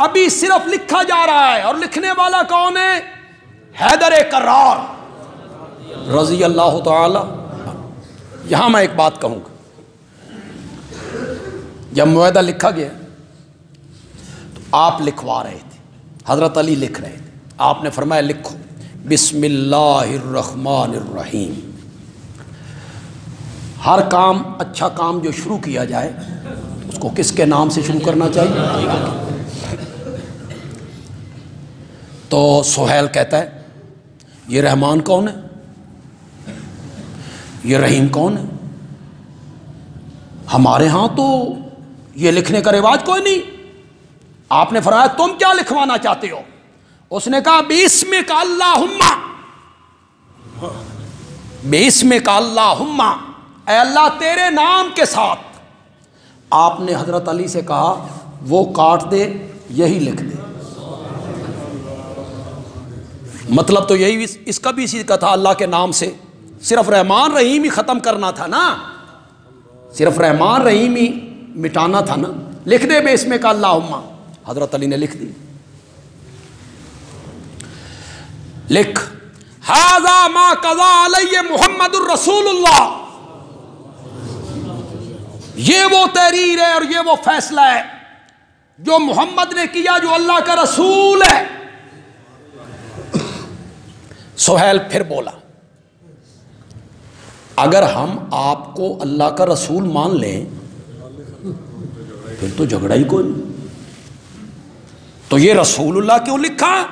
अभी सिर्फ लिखा जा रहा है। और लिखने वाला कौन है? हैदर कर्रार रजी अल्लाह ताला। यहां मैं एक बात कहूंगा, जब मुआहदा लिखा गया तो आप लिखवा रहे थे, हजरत अली लिख रहे थे, आपने फरमाया लिखो बिस्मिल्लाहिर्रहमानिर्रहीम। हर काम, अच्छा काम जो शुरू किया जाए उसको किसके नाम से शुरू करना चाहिए? तो सुहैल कहता है ये रहमान कौन है, ये रहीम कौन है? हमारे यहाँ तो ये लिखने का रिवाज कोई नहीं। आपने फरमाया तुम क्या लिखवाना चाहते हो? उसने कहा बिस्मिक अल्लाहुम्मा, बिस्मिक अल्लाहुम्मा, ऐ अल्लाह तेरे नाम के साथ। आपने हजरत अली से कहा वो काट दे, यही लिख दे। मतलब तो यही, इसका भी इसी का था, अल्लाह के नाम से सिर्फ रहमान रहीम ही ख़त्म करना था ना, सिर्फ रहमान रहीम ही मिटाना था ना। लिख दे बेस्मे का अल्लाहुम्मा। हज़रत अली ने लिख दी। लिख हाज़ा मा कज़ा अलैहि मुहम्मदुर रसूलुल्लाह, ये वो तहरीर है और ये वो फैसला है जो मोहम्मद ने किया, जो अल्लाह का रसूल है। सुहैल फिर बोला अगर हम आपको अल्लाह का रसूल मान लें फिर तो झगड़ा ही कोई नहीं। तो ये रसूलुल्लाह क्यों लिखा?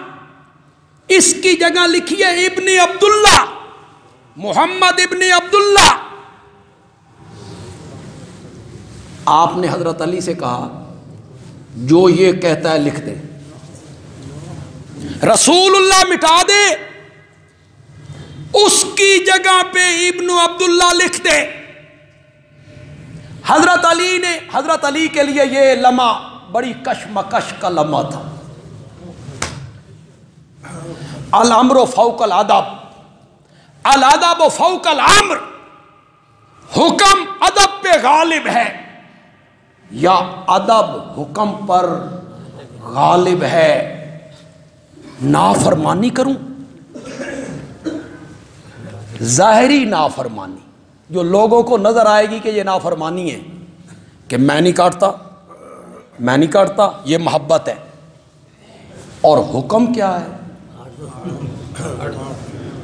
इसकी जगह लिखिए इब्ने अब्दुल्ला, मोहम्मद इब्ने अब्दुल्ला। आपने हजरत अली से कहा जो ये कहता है लिख दे, रसूलुल्लाह मिटा दे, उसकी जगह पे इब्नु अब्दुल्ला लिख दे। हजरत अली के लिए ये लम्हा बड़ी कशमकश का लम्हा था। अल अम्र फौकल अदब, अल अदब फौकल अम्र। हुक्म अदब पे गालिब है या अदब हुक्म पर गालिब है? नाफरमानी करूं, ज़ाहिरी नाफरमानी जो लोगों को नजर आएगी कि ये नाफरमानी है, कि मैं नहीं काटता, मैं नहीं काटता, ये मोहब्बत है। और हुक्म क्या है?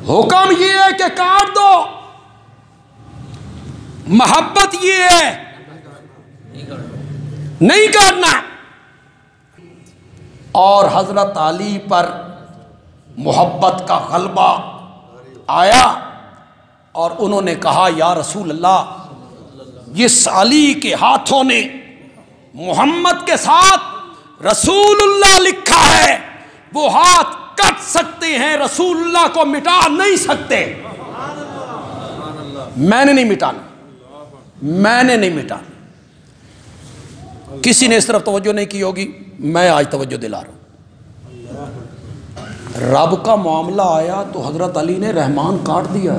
हुक्म ये है कि काट दो, मोहब्बत ये है नहीं काटना। और हजरत अली पर मोहब्बत का गलबा आया और उन्होंने कहा या रसूल अल्लाह, जिस अली के हाथों ने मोहम्मद के साथ रसूलुल्लाह लिखा है वो हाथ कट सकते हैं, रसूलुल्लाह को मिटा नहीं सकते। मैंने नहीं मिटाना, मैंने नहीं मिटाना। किसी ने इस तरफ तवज्जो नहीं की होगी, मैं आज तवज्जो दिला रहा हूं। रब का मामला आया तो हजरत अली ने रहमान काट दिया।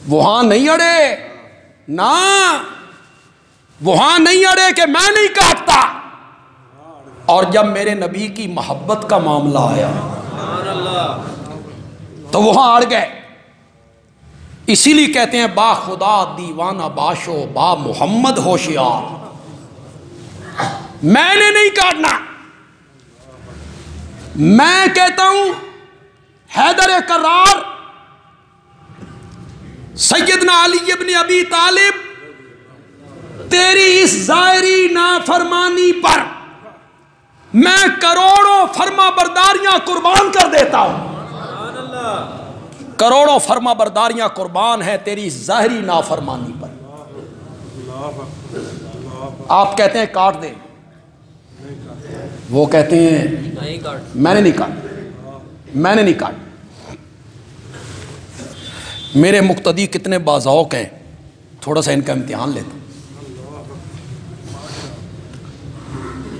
वहां नहीं अड़े ना, वहां नहीं अड़े कि मैं नहीं काटता। और जब मेरे नबी की मोहब्बत का मामला आया तो वहां अड़ गए। इसीलिए कहते हैं बा खुदा दीवाना बाशो, बा मोहम्मद होशियार। मैंने नहीं काटना। मैं कहता हूं हैदर कर्रार सैयदना अली इब्न अबी तालिब, तेरी इस जायरी नाफरमानी पर मैं करोड़ों फर्मा बरदारियां कुर्बान कर देता हूं। करोड़ों फर्मा बरदारियां कुर्बान है तेरी जाहिरी नाफरमानी पर। आप कहते हैं काट दे, वो कहते हैं मैंने नहीं काट, मैंने नहीं काट। मेरे मुक्तदी कितने बाज़ौक़ हैं, थोड़ा सा इनका इम्तिहान लेता।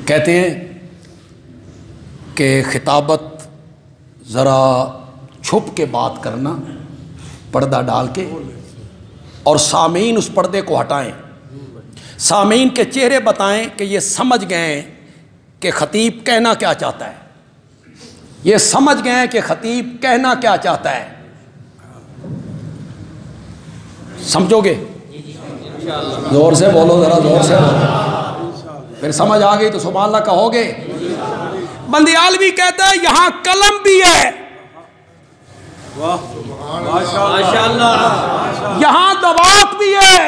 कहते हैं कि खिताबत ज़रा छुप के बात करना, पर्दा डाल के, और सामीन उस पर्दे को हटाएं। सामीन के चेहरे बताएं कि ये समझ गए कि खतीब कहना क्या चाहता है, ये समझ गए कि खतीब कहना क्या चाहता है। समझोगे? जोर से बोलो, जरा जोर से बोलो, फिर समझ आ गई तो सुभान अल्लाह कहोगे। बंदियालवी कहता है यहां कलम भी है, यहां दवात भी है,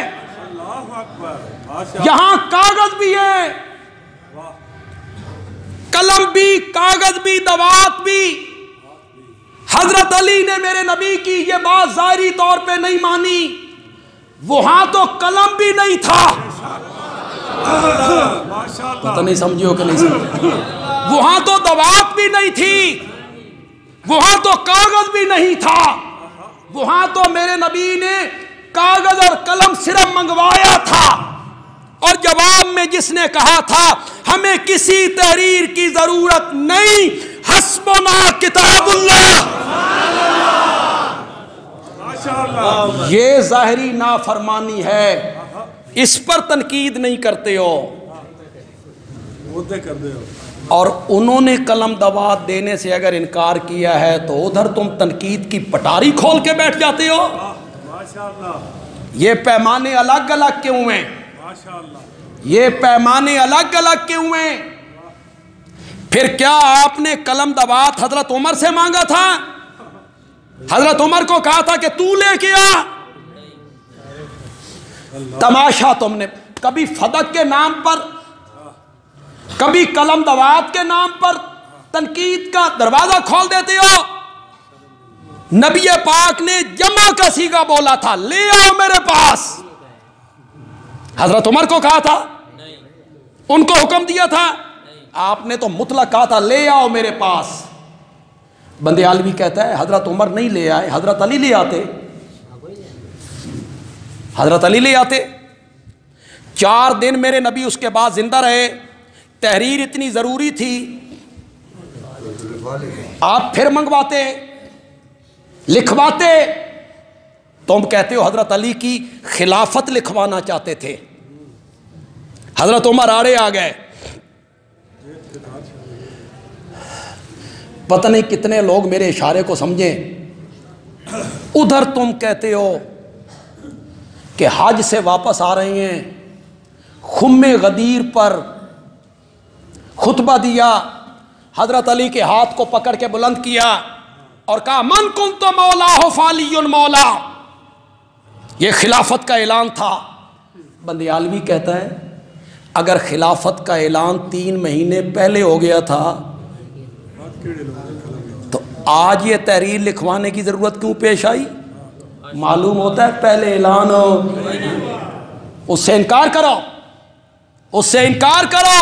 यहां कागज भी है, कलम भी, कागज भी, दवात भी। हजरत अली ने मेरे नबी की ये बात ज़ाहिरी तौर पे नहीं मानी, वहां तो कलम भी नहीं था। पता नहीं समझियो कि नहीं समझियो। वहां तो दवात भी नहीं थी, वहां तो कागज भी नहीं था, वहां तो मेरे नबी ने कागज और कलम सिर्फ मंगवाया था, और जवाब में जिसने कहा था हमें किसी तहरीर की जरूरत नहीं, हस्बुना किताबुल्लाह। ये ज़ाहिरी नाफरमानी है, इस पर तनकीद नहीं करते हो। और उन्होंने कलम दवात देने से अगर इनकार किया है तो उधर तुम तनकीद की पटारी खोल के बैठ जाते हो। ये पैमाने अलग अलग क्यों हैं? ये पैमाने अलग अलग क्यों हैं? फिर क्या आपने कलम दवात हजरत उमर से मांगा था? हजरत उमर को कहा था कि तू लेके आ? तमाशा तुमने कभी फदक के नाम पर, कभी कलम दवात के नाम पर तनकीद का दरवाजा खोल देते हो। नबी पाक ने जमा का सीगा बोला था, ले आओ मेरे पास। हजरत उमर को कहा था, उनको हुक्म दिया था, आपने तो मुतलक कहा था ले आओ मेरे पास। बंदियालवी कहता है हजरत उमर नहीं ले आए, हजरत अली ले आते, हजरत अली ले आते। 4 दिन मेरे नबी उसके बाद जिंदा रहे, तहरीर इतनी जरूरी थी, आप फिर मंगवाते, लिखवाते। तुम कहते हो हजरत अली की खिलाफत लिखवाना चाहते थे, हजरत उमर आड़े आ गए। पता नहीं कितने लोग मेरे इशारे को समझें। उधर तुम कहते हो कि हज से वापस आ रहे हैं, खुम्मे गदीर पर खुतबा दिया, हजरत अली के हाथ को पकड़ के बुलंद किया और कहा मन कुन तो मौला हो फालियुन मौला। यह खिलाफत का ऐलान था। बंदियालवी कहता है अगर खिलाफत का ऐलान 3 महीने पहले हो गया था तो आज ये तहरीर लिखवाने की जरूरत क्यों पेश आई? मालूम होता है पहले ऐलान हो। उससे इनकार करो, उससे इनकार करो।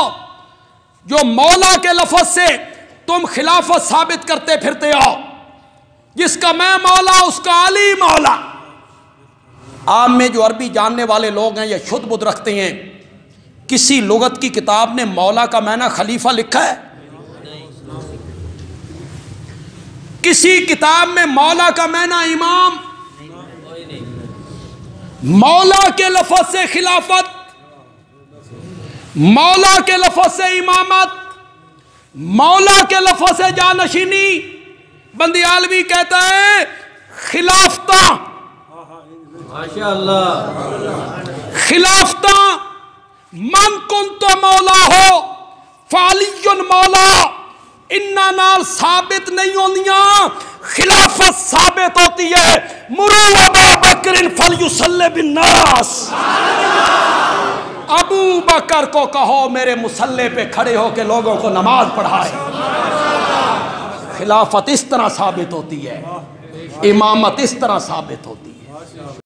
जो मौला के लफ्ज से तुम खिलाफत साबित करते फिरते हो, जिसका मैं मौला उसका अली मौला। आम में जो अरबी जानने वाले लोग हैं या शुद्ध बुद्ध रखते हैं, किसी लुगत की किताब ने मौला का माना खलीफा लिखा है? किसी किताब में मौला का माना इमाम? मौला के लफ्ज से खिलाफत, मौला के लफ्ज से इमामत, मौला के लफ्ज से जानशीनी। बंदियालवी कहता है खिलाफता, माशाअल्लाह, खिलाफता मन कुन तो मौला हो फालियुन मौला। इन्ना नाल साबित नहीं होंदियां, खिलाफत साबित होती है। मुरू अबू बकर फलयुसल्ली बिन्नास। अबू बकर को कहो मेरे मुसल्ले पे खड़े हो के लोगों को नमाज पढ़ाए। खिलाफत इस तरह साबित होती है, इमामत इस तरह साबित होती है।